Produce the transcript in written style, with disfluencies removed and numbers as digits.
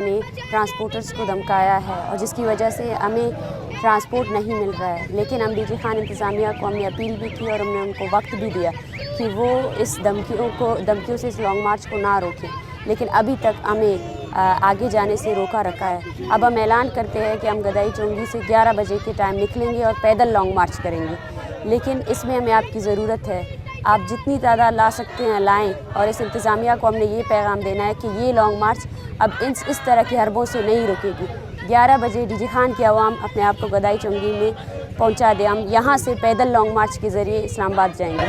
ने ट्रांसपोर्टर्स को धमकाया है और जिसकी वजह से हमें ट्रांसपोर्ट नहीं मिल रहा है। लेकिन हम डीजी खान इंतज़ामिया को हमने अपील भी की और हमने उनको वक्त भी दिया कि वो इस धमकियों से इस लॉन्ग मार्च को ना रोकें, लेकिन अभी तक हमें आगे जाने से रोका रखा है। अब हम ऐलान करते हैं कि हम गदाई चौंगी से 11 बजे के टाइम निकलेंगे और पैदल लॉन्ग मार्च करेंगे, लेकिन इसमें हमें आपकी ज़रूरत है। आप जितनी तादाद ला सकते हैं लाएं और इस इंतज़ामिया को हमने ये पैगाम देना है कि ये लॉन्ग मार्च अब इस तरह की हरबों से नहीं रुकेगी। 11 बजे डीजी खान की आवाम अपने आप को गदाई चौंगी में पहुंचा दे। हम यहाँ से पैदल लॉन्ग मार्च के ज़रिए इस्लामाबाद जाएंगे।